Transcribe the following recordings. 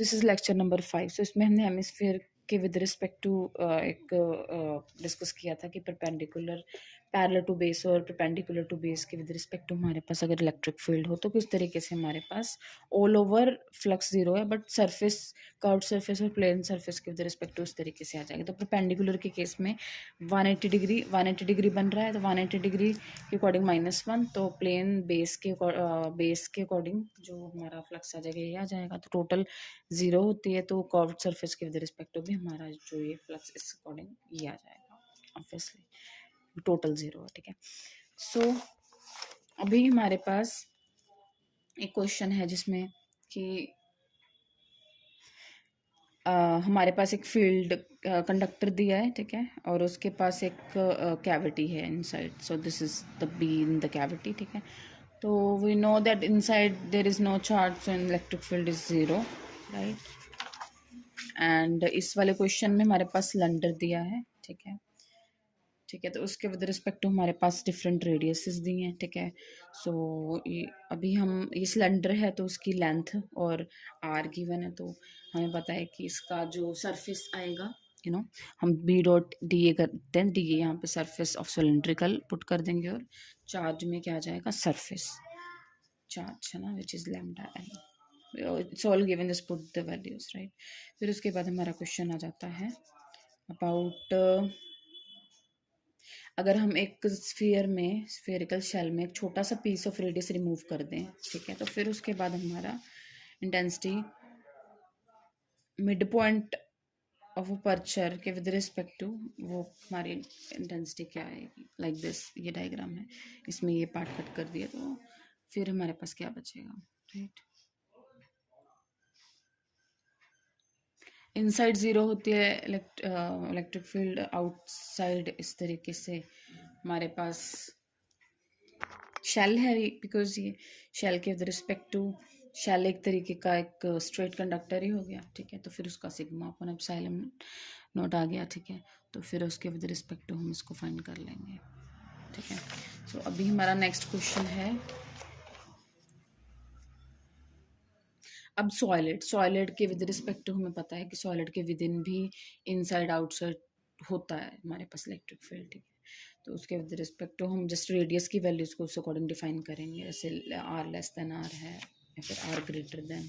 This is lecture number 5। सो इसमें हमने hemisphere के विद रिस्पेक्ट टू एक डिस्कस किया था कि परपेंडिकुलर पैरेलल टू बेस और परपेंडिकुलर टू बेस के विद रिस्पेक्ट टू हमारे पास अगर इलेक्ट्रिक फील्ड हो तो किस तरीके से हमारे पास ऑल ओवर फ्लक्स जीरो है, बट सरफेस कर्व्ड सरफेस और प्लेन सरफेस के विद रिस्पेक्ट टू इस तरीके से आ जाएगा। तो परपेंडिकुलर के केस में 180 डिग्री बन रहा है, तो 180 डिग्री के अकॉर्डिंग -1, तो प्लेन बेस के अकॉर्डिंग जो हमारा फ्लक्स आ जाएगा ये आ जाएगा। तो टोटल 0 होती है, तो कर्व्ड सरफेस के विद रिस्पेक्ट टू भी हमारा जो ये फ्लक्स इस अकॉर्डिंग ये आ जाएगा ऑब्वियसली, टोटल 0 है, ठीक है। सो अभी हमारे पास एक क्वेश्चन है जिसमें कि हमारे पास एक फील्ड कंडक्टर दिया है, ठीक है, और उसके पास एक कैविटी है inside. So this is the B in the cavity, ठीक है। तो we know that inside there is no charge, so electric field is 0, right. And इस वाले क्वेश्चन में हमारे पास सिलेंडर दिया है, ठीक है, ठीक है। तो उसके विद रिस्पेक्ट टू हमारे पास डिफरेंट रेडियसेस दी हैं, ठीक है। सो अभी हम ये सिलेंडर है तो उसकी लेंथ और आर गिवन है, तो हमें पता है कि इसका जो सरफेस आएगा, यू नो, हम बी डॉट डी ए करते हैं, डी ए यहाँ पे सरफेस ऑफ सिलेंड्रिकल पुट कर देंगे, और चार्ज में क्या आ जाएगा, सरफेस चार्ज है ना, which is lambda L. It's all given, just put the values, right. फिर उसके बाद हमारा क्वेश्चन आ जाता है अबाउट अगर हम एक स्फीयर में, स्फेरिकल शेल में एक छोटा सा पीस ऑफ रेडियस रिमूव कर दें, ठीक है, तो फिर उसके बाद हमारा intensity mid point of aperture के विद रिस्पेक्ट टू वो हमारी इंटेंसिटी क्या आएगी, लाइक दिस, ये डायग्राम है, इसमें ये पार्ट कट कर दिया, तो फिर हमारे पास क्या बचेगा, राइट। इनसाइड 0 होती है इलेक्ट्रिक फील्ड, आउटसाइड इस तरीके से हमारे पास शेल है, बिकॉज ये शेल के विद रिस्पेक्ट टू शेल एक तरीके का एक स्ट्रेट कंडक्टर ही हो गया, ठीक है। तो फिर उसका सिग्मा अपन एप्सिलॉन नोट आ गया, ठीक है। तो फिर उसके विद रिस्पेक्ट टू हम इसको फाइंड कर लेंगे, ठीक है। सो अभी हमारा नेक्स्ट क्वेश्चन है अब सॉलिड के विद रिस्पेक्ट टू हमें पता है कि सॉलिड के विद इन भी इनसाइड आउटसाइड होता है हमारे पास इलेक्ट्रिक फील्ड, ठीक है। तो उसके विद रिस्पेक्ट टू हम जस्ट रेडियस की वैल्यूज को उस अकॉर्डिंग डिफाइन करेंगे, जैसे आर लेस देन आर है या फिर आर ग्रेटर देन,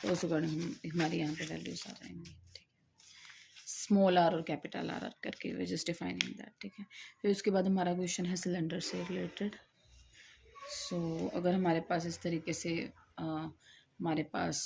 तो उस अकॉर्डिंग हमारे यहाँ पे वैल्यूज आ जाएंगी, ठीक है। स्मॉल आर और कैपिटल आर करके वे जस्ट डिफाइनिंग दैट, ठीक है। फिर उसके बाद हमारा क्वेश्चन है सिलेंडर से रिलेटेड। सो अगर हमारे पास इस तरीके से हमारे पास